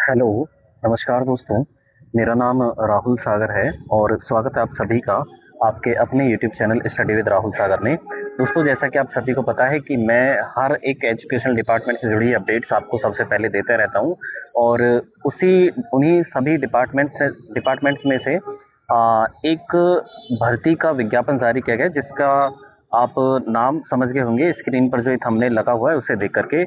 Hello, नमस्कार दोस्तों। मेरा नाम राहुल सागर है और स्वागत है आप सभी का आपके अपने YouTube channel study with Rahul Sagar में। दोस्तों, जैसा कि आप सभी को पता है कि मैं हर एक एजुकेशनल डिपार्टमेंट से जुड़ी अपडेट्स आपको सबसे पहले देते रहता हूं और उसी उन्हीं सभी डिपार्टमेंट्स में से एक भर्ती का विज्ञापन जारी किया गया, जिसका आप नाम समझ गए होंगे स्क्रीन पर जो ये थंबनेल लगा हुआ है उसे देख करके।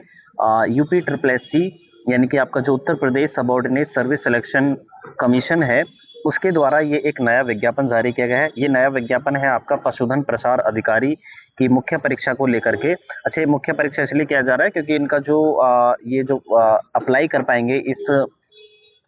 यूपी ट्रिपल एस सी यानी कि आपका जो Uttar Pradesh subordinate service selection commission है, उसके द्वारा ये एक नया विज्ञापन जारी किया गया है। ये नया विज्ञापन है आपका पशुधन प्रसार अधिकारी की मुख्य परीक्षा को लेकर के। अच्छा, ये मुख्य परीक्षा इसलिए किया जा रहा है क्योंकि इनका जो ये जो अप्लाई कर पाएंगे इस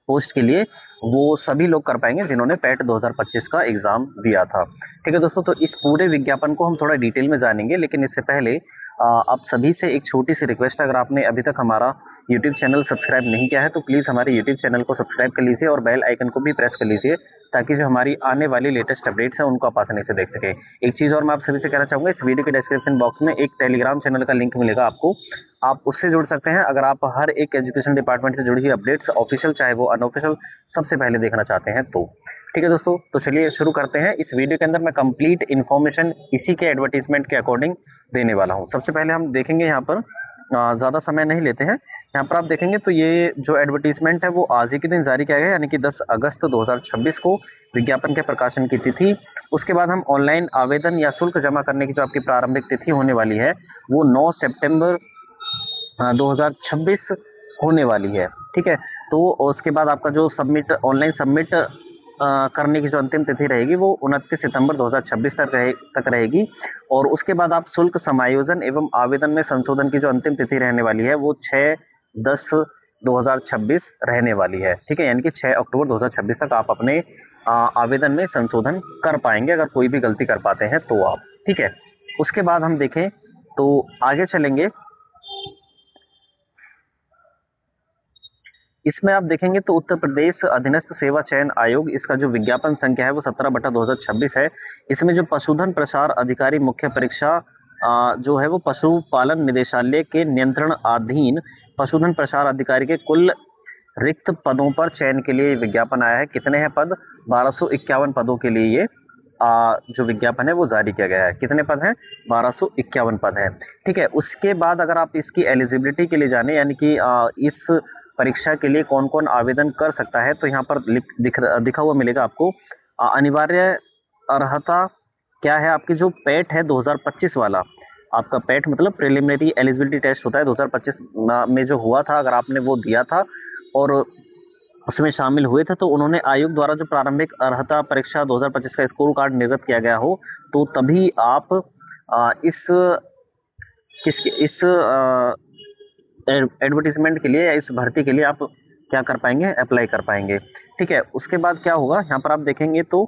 पोस्ट के लिए, वो सभी लोग कर पाएंगे जिन्होंने पैट 2025 का एग्जाम दिया था। ठीक है दोस्तों, तो इस पूरे विज्ञापन को हम थोड़ा डिटेल में जानेंगे, लेकिन इससे पहले आप सभी से एक छोटी सी रिक्वेस्ट है। अगर आपने अभी तक हमारा यूट्यूब चैनल सब्सक्राइब नहीं किया है तो प्लीज़ हमारे यूट्यूब चैनल को सब्सक्राइब कर लीजिए और बेल आइकन को भी प्रेस कर लीजिए, ताकि जो हमारी आने वाली लेटेस्ट अपडेट्स हैं उनको आप आसानी से देख सकें। एक चीज़ और मैं आप सभी से कहना चाहूँगा, इस वीडियो के डिस्क्रिप्शन बॉक्स में एक टेलीग्राम चैनल का लिंक मिलेगा आपको, आप उससे जुड़ सकते हैं अगर आप हर एक एजुकेशन डिपार्टमेंट से जुड़ी हुई अपडेट्स ऑफिशियल चाहे वो अनऑफिशियल सबसे पहले देखना चाहते हैं तो। ठीक है दोस्तों, तो चलिए शुरू करते हैं। इस वीडियो के अंदर मैं कंप्लीट इन्फॉर्मेशन इसी के एडवर्टीजमेंट के अकॉर्डिंग देने वाला हूं। सबसे पहले हम देखेंगे यहाँ पर, ज़्यादा समय नहीं लेते हैं। यहाँ पर आप देखेंगे तो ये जो एडवर्टीजमेंट है वो आज ही के दिन जारी किया गया है, यानी कि 10 अगस्त 2026 को विज्ञापन के प्रकाशन की तिथि। उसके बाद हम ऑनलाइन आवेदन या शुल्क जमा करने की जो आपकी प्रारंभिक तिथि होने वाली है वो 9 सितंबर 2026 होने वाली है। ठीक है, तो उसके बाद आपका जो ऑनलाइन सबमिट करने की जो अंतिम तिथि रहेगी वो 29 सितंबर 2026 तक रहेगी। और उसके बाद आप शुल्क समायोजन एवं आवेदन में संशोधन की जो अंतिम तिथि रहने वाली है वो 6/10/2026 रहने वाली है। ठीक है, यानी कि 6 अक्टूबर 2026 तक आप अपने आवेदन में संशोधन कर पाएंगे, अगर कोई भी गलती कर पाते हैं तो आप। ठीक है, उसके बाद हम देखें तो आगे चलेंगे। इसमें आप देखेंगे तो उत्तर प्रदेश अधीनस्थ सेवा चयन आयोग, इसका जो विज्ञापन संख्या है वो 17/2026 है। इसमें जो पशुधन प्रसार अधिकारी मुख्य परीक्षा जो है वो पशुपालन निदेशालय के नियंत्रण अधीन पशुधन प्रसार अधिकारी के कुल रिक्त पदों पर चयन के लिए विज्ञापन आया है। कितने हैं पद? 1251 पदों के लिए ये जो विज्ञापन है वो जारी किया गया है। कितने पद हैं? 1251 पद हैं। ठीक है, उसके बाद अगर आप इसकी एलिजिबिलिटी के लिए जाने, यानी कि इस परीक्षा के लिए कौन कौन आवेदन कर सकता है, तो यहाँ पर दिखा हुआ मिलेगा आपको। अनिवार्य अर्हता क्या है आपकी? जो पेट है 2025 वाला, आपका पेट मतलब प्रिलिमिनरी एलिजिबिलिटी टेस्ट होता है 2025 में जो हुआ था, अगर आपने वो दिया था और उसमें शामिल हुए थे तो उन्होंने आयोग द्वारा जो प्रारंभिक अर्हता परीक्षा 2025 का स्कोर कार्ड निर्गत किया गया हो, तो तभी आप इस एडवर्टीजमेंट के लिए या इस भर्ती के लिए आप क्या कर पाएंगे? अप्लाई कर पाएंगे। ठीक है, उसके बाद क्या होगा यहाँ पर आप देखेंगे तो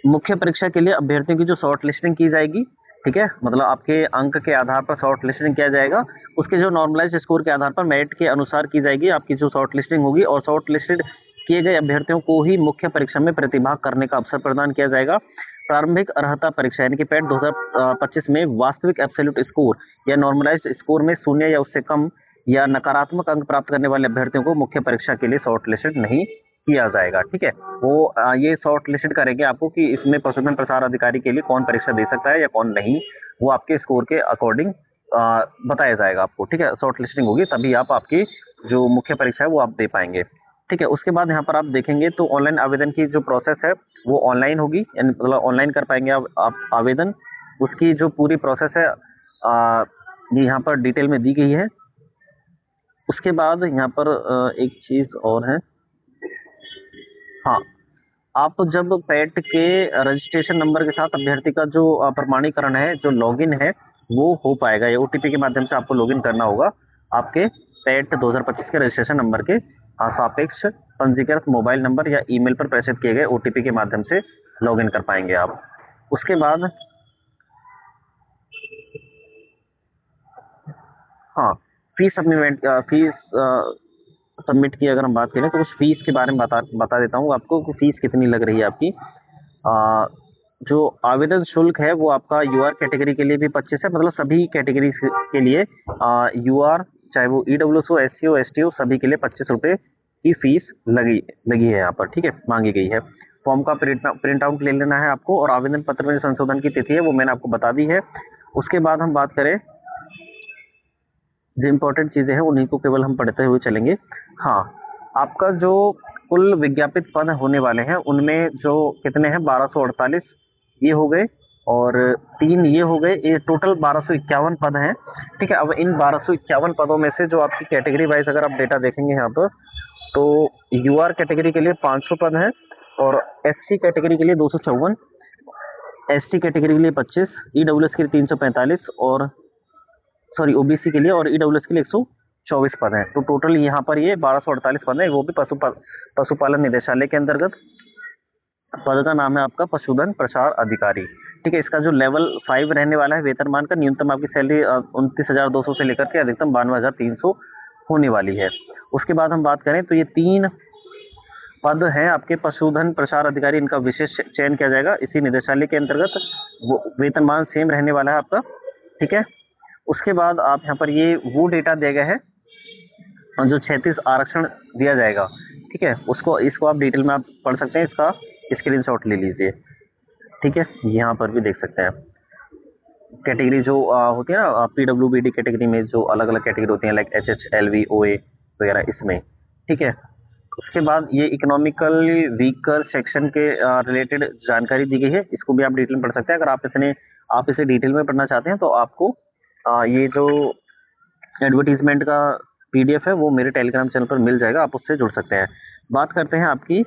मुख्य परीक्षा के लिए अभ्यर्थियों की जो शॉर्ट लिस्टिंग की जाएगी, ठीक है, मतलब आपके अंक के आधार पर शॉर्ट लिस्टिंग किया जाएगा। उसके जो नॉर्मलाइज स्कोर के आधार पर मेरिट के अनुसार की जाएगी आपकी जो शॉर्ट लिस्टिंग होगी, और शॉर्ट लिस्टेड किए गए अभ्यर्थियों को ही मुख्य परीक्षा में प्रतिभाग करने का अवसर प्रदान किया जाएगा। प्रारंभिक अर्हता परीक्षा यानी कि पैट 2025 में वास्तविक एब्सोल्यूट स्कोर या नॉर्मलाइज्ड स्कोर में 0 या उससे कम या नकारात्मक अंक प्राप्त करने वाले अभ्यर्थियों को मुख्य परीक्षा के लिए शॉर्ट लिस्टेड नहीं किया जाएगा। ठीक है, वो ये शॉर्ट लिस्टेड करेंगे आपको कि इसमें पशुधन प्रसार अधिकारी के लिए कौन परीक्षा दे सकता है या कौन नहीं, वो आपके स्कोर के अकॉर्डिंग बताया जाएगा आपको। ठीक है, शॉर्ट लिस्टिंग होगी तभी आप आपकी जो मुख्य परीक्षा है वो आप दे पाएंगे। ठीक है, उसके बाद यहाँ पर आप देखेंगे तो ऑनलाइन आवेदन की जो प्रोसेस है वो ऑनलाइन होगी, यानी मतलब ऑनलाइन कर पाएंगे आप आवेदन। उसकी जो पूरी प्रोसेस है ये यहाँ पर डिटेल में दी गई है। उसके बाद यहाँ पर एक चीज़ और है। हाँ, आप जब पैट के रजिस्ट्रेशन नंबर के साथ अभ्यर्थी का जो प्रमाणीकरण है, जो लॉगिन है, वो हो पाएगा। ये ओटीपी के माध्यम से आपको लॉगिन करना होगा आपके पैट 2025 के रजिस्ट्रेशन नंबर के सापेक्ष पंजीकृत मोबाइल नंबर या ईमेल पर प्रेषित किए गए ओटीपी के माध्यम से लॉगिन कर पाएंगे आप। उसके बाद हाँ, फीस सबमिट की अगर हम बात करें तो उस फीस के बारे में बता देता हूँ आपको कि फीस कितनी लग रही है आपकी। जो आवेदन शुल्क है वो आपका यूआर कैटेगरी के लिए भी 25 है, मतलब सभी कैटेगरी के लिए यूआर चाहे वो ईडब्ल्यूएस हो, एससी हो, एसटी हो, सभी के लिए 25 रुपये की फीस लगी लगी है यहाँ पर, ठीक है, मांगी गई है। फॉर्म का प्रिंट आउट ले लेना है आपको, और आवेदन पत्र में संशोधन की तिथि है वो मैंने आपको बता दी है। उसके बाद हम बात करें, जो इम्पोर्टेंट चीज़ें हैं उन्हीं को केवल हम पढ़ते हुए चलेंगे। हाँ, आपका जो कुल विज्ञापित पद होने वाले हैं उनमें जो कितने हैं, 1248 ये हो गए, और 3 ये हो गए, ये टोटल 1251 पद हैं, ठीक है। अब इन 1251 पदों में से जो आपकी कैटेगरी वाइज अगर आप डेटा देखेंगे यहाँ पर, तो यूआर कैटेगरी के लिए 500 पद हैं, और एससी कैटेगरी के लिए 254, एसटी कैटेगरी के लिए 25, ईडब्ल्यूएस के लिए 345, और सॉरी ओबीसी के लिए और ईडब्ल्यूएस के लिए 124 पद हैं। तो टोटल यहाँ पर ये 1248 पद हैं, वो भी पशुपालन निदेशालय के अंतर्गत। पद का नाम है आपका पशुधन प्रसार अधिकारी, ठीक है। इसका जो लेवल 5 रहने वाला है वेतनमान का, न्यूनतम आपकी सैलरी 29,200 से लेकर के अधिकतम 92,300 होने वाली है। उसके बाद हम बात करें तो ये 3 पद हैं आपके पशुधन प्रसार अधिकारी, इनका विशेष चयन किया जाएगा इसी निदेशालय के अंतर्गत। वो वेतनमान सेम रहने वाला है आपका, ठीक है। उसके बाद आप यहाँ पर ये वो डेटा दिया गया है जो 36 आरक्षण दिया जाएगा, ठीक है, इसको आप डिटेल में आप पढ़ सकते हैं, इसका स्क्रीनशॉट ले लीजिए, ठीक है। यहाँ पर भी देख सकते हैं कैटेगरी जो होती है ना, पीडब्ल्यूबीडी कैटेगरी में जो अलग अलग कैटेगरी होती हैं, लाइक एचएच, एलवी, ओए वगैरह, इसमें, ठीक है। उसके बाद ये इकोनॉमिकली वीकर सेक्शन के रिलेटेड जानकारी दी गई है, इसको भी आप डिटेल में पढ़ सकते हैं। अगर आप इसे डिटेल में पढ़ना चाहते हैं तो आपको ये जो एडवर्टीजमेंट का पीडीएफ है वो मेरे टेलीग्राम चैनल पर मिल जाएगा, आप उससे जुड़ सकते हैं। बात करते हैं आपकी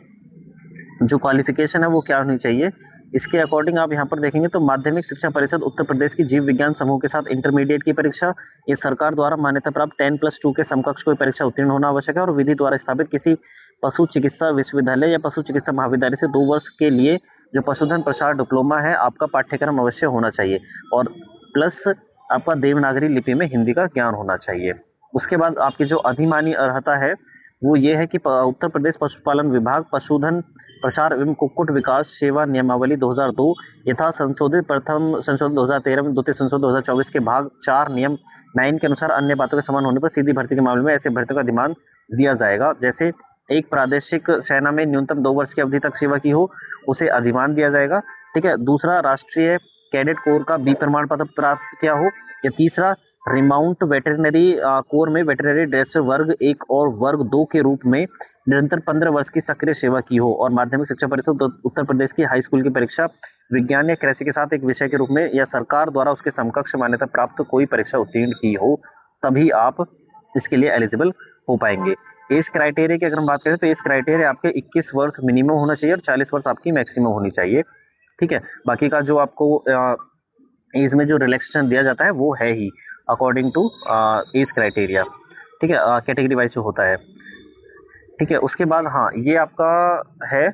जो क्वालिफिकेशन है वो क्या होनी चाहिए। इसके अकॉर्डिंग आप यहाँ पर देखेंगे तो माध्यमिक शिक्षा परिषद उत्तर प्रदेश की जीव विज्ञान समूह के साथ इंटरमीडिएट की परीक्षा, ये सरकार द्वारा मान्यता प्राप्त 10+2 के समकक्ष कोई परीक्षा उत्तीर्ण होना आवश्यक है, और विधि द्वारा स्थापित किसी पशु चिकित्सा विश्वविद्यालय या पशु चिकित्सा महाविद्यालय से 2 वर्ष के लिए जो पशुधन प्रसार डिप्लोमा है आपका पाठ्यक्रम अवश्य होना चाहिए, और प्लस आपका देवनागरी लिपि में हिंदी का ज्ञान होना चाहिए। उसके बाद आपकी जो अधिमानी अर्हता है वो ये है कि उत्तर प्रदेश पशुपालन विभाग पशुधन प्रचार एवं कुक्कुट विकास सेवा नियमावली 2002 यथा संशोधित प्रथम संशोधन 2013 में द्वितीय संशोधन 2024 के भाग 4 नियम 9 के अनुसार अन्य बातों के समान होने पर सीधी भर्ती के मामले में ऐसे भर्तियों का अधिमान दिया जाएगा। जैसे एक प्रादेशिक सेना में न्यूनतम 2 वर्ष की अवधि तक सेवा की हो, उसे अधिमान दिया जाएगा, ठीक है। दूसरा, राष्ट्रीय कैडेट कोर का बी प्रमाण पत्र प्राप्त किया हो, या तीसरा, रिमाउंट वेटरनरी कोर में वेटरनरी ड्रेसर वर्ग 1 और वर्ग 2 के रूप में निरंतर 15 वर्ष की सक्रिय सेवा की हो, और माध्यमिक शिक्षा परिषद उत्तर प्रदेश की हाई स्कूल की परीक्षा विज्ञान या कृषि के साथ एक विषय के रूप में या सरकार द्वारा उसके समकक्ष मान्यता प्राप्त कोई परीक्षा उत्तीर्ण की हो, तभी आप इसके लिए एलिजिबल हो पाएंगे। एज क्राइटेरिया की अगर हम बात करें तो एज क्राइटेरिया आपके 21 वर्ष मिनिमम होना चाहिए और 40 वर्ष आपकी मैक्सिमम होनी चाहिए, ठीक है। बाकी का जो आपको एज में जो रिलैक्सेशन दिया जाता है वो है ही अकॉर्डिंग टू एज क्राइटेरिया, ठीक है, कैटेगरी वाइज जो होता है, ठीक है। उसके बाद हाँ, ये आपका है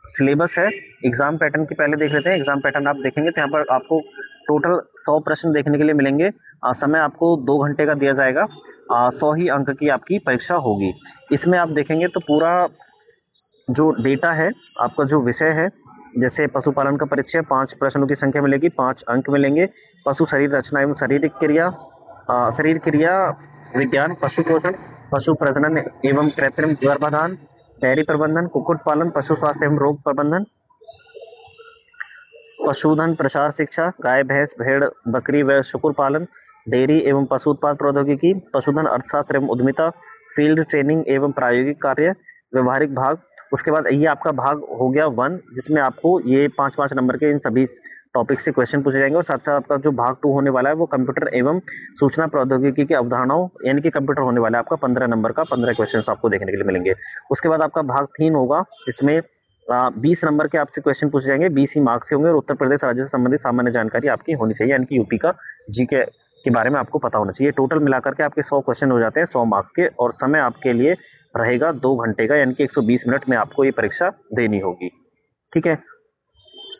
सिलेबस है। एग्जाम पैटर्न की पहले देख लेते हैं। एग्जाम पैटर्न आप देखेंगे तो यहाँ पर आपको टोटल 100 प्रश्न देखने के लिए मिलेंगे। समय आपको 2 घंटे का दिया जाएगा। 100 ही अंक की आपकी परीक्षा होगी। इसमें आप देखेंगे तो पूरा जो डेटा है, आपका जो विषय है, जैसे पशुपालन का परिचय 5 प्रश्नों की संख्या मिलेगी, 5 अंक मिलेंगे। पशु शरीर रचना एवं शारीरिक क्रिया, शरीर क्रिया विज्ञान, पशु पोषण, पशु प्रजनन एवं कृत्रिम गर्भाधान, डेयरी प्रबंधन, कुक्कुट पालन, पशु स्वास्थ्य एवं रोग प्रबंधन, पशुधन प्रसार शिक्षा, गाय भैंस भेड़ बकरी व शुक्र पालन, डेयरी एवं पशु उत्पाद प्रौद्योगिकी, पशुधन अर्थशास्त्र एवं उद्यमिता, फील्ड ट्रेनिंग एवं प्रायोगिक कार्य, व्यवहारिक भाग। उसके बाद ये आपका भाग हो गया 1, जिसमें आपको ये 5-5 नंबर के इन सभी टॉपिक से क्वेश्चन पूछे जाएंगे। और साथ साथ आपका जो भाग 2 होने वाला है वो कंप्यूटर एवं सूचना प्रौद्योगिकी की अवधारणाओं यानी कि कंप्यूटर होने वाला है आपका 15 नंबर का, 15 क्वेश्चन आपको देखने के लिए मिलेंगे। उसके बाद आपका भाग 3 होगा, इसमें 20 नंबर के आपसे क्वेश्चन पूछे जाएंगे, 20 ही मार्क्स होंगे, और उत्तर प्रदेश राज्य से संबंधित सामान्य जानकारी आपकी होनी चाहिए, यानी कि यूपी का जीके के बारे में आपको पता होना चाहिए। टोटल मिलाकर के आपके 100 क्वेश्चन हो जाते हैं 100 मार्क्स के, और समय आपके लिए रहेगा 2 घंटे का, यानी कि 120 मिनट में आपको ये परीक्षा देनी होगी, ठीक है।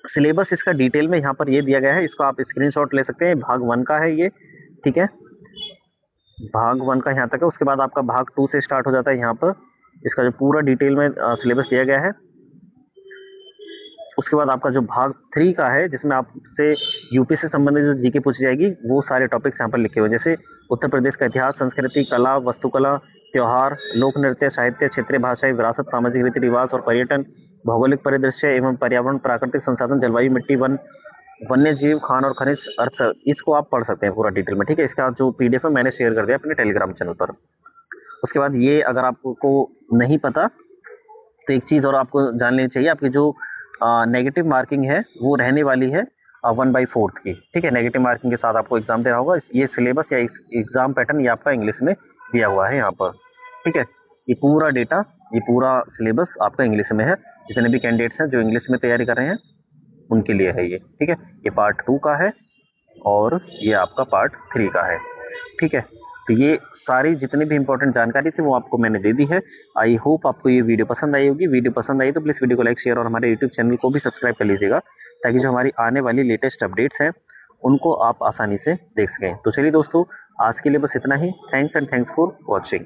सिलेबस इसका डिटेल में यहाँ पर ये दिया गया है, इसको आप स्क्रीनशॉट ले सकते हैं। भाग 1 का है ये, ठीक है, भाग 1 का यहाँ तक है। उसके बाद आपका भाग 2 से स्टार्ट हो जाता है। यहाँ पर इसका जो पूरा डिटेल में सिलेबस दिया गया है। उसके बाद आपका जो भाग 3 का है, जिसमें आपसे यूपी से संबंधित जो जीके पूछी जाएगी, वो सारे टॉपिक्स यहाँ पर लिखे हुए हैं, जैसे उत्तर प्रदेश का इतिहास, संस्कृति, कला, वास्तुकला, त्योहार, लोक नृत्य, साहित्य, क्षेत्रीय भाषाई विरासत, सामाजिक रीति रिवाज और पर्यटन, भौगोलिक परिदृश्य एवं पर्यावरण, प्राकृतिक संसाधन, जलवायु, मिट्टी, वन्य जीव, खान और खनिज, अर्थ, इसको आप पढ़ सकते हैं पूरा डिटेल में। ठीक है, इसका जो पीडीएफ है मैंने शेयर कर दिया अपने टेलीग्राम चैनल पर। उसके बाद ये अगर आपको नहीं पता तो एक चीज़ और आपको जान लेनी चाहिए, आपकी जो नेगेटिव मार्किंग है वो रहने वाली है 1/4 की। ठीक है, नेगेटिव मार्किंग के साथ आपको एग्जाम देना होगा। ये सिलेबस या एग्जाम पैटर्न ये आपका इंग्लिश में दिया हुआ है यहाँ पर। ठीक है, ये पूरा डेटा, ये पूरा सिलेबस आपका इंग्लिश में है। जितने भी कैंडिडेट्स हैं जो इंग्लिश में तैयारी कर रहे हैं उनके लिए है ये। ठीक है, ये पार्ट 2 का है और ये आपका पार्ट 3 का है। ठीक है, तो ये सारी जितनी भी इंपॉर्टेंट जानकारी थी वो आपको मैंने दे दी है। आई होप आपको ये वीडियो पसंद आई होगी। वीडियो पसंद आई तो प्लीज़ वीडियो को लाइक, शेयर और हमारे यूट्यूब चैनल को भी सब्सक्राइब कर लीजिएगा, ताकि जो हमारी आने वाली लेटेस्ट अपडेट्स हैं उनको आप आसानी से देख सकें। तो चलिए दोस्तों, आज के लिए बस इतना ही। Thanks and thanks for watching.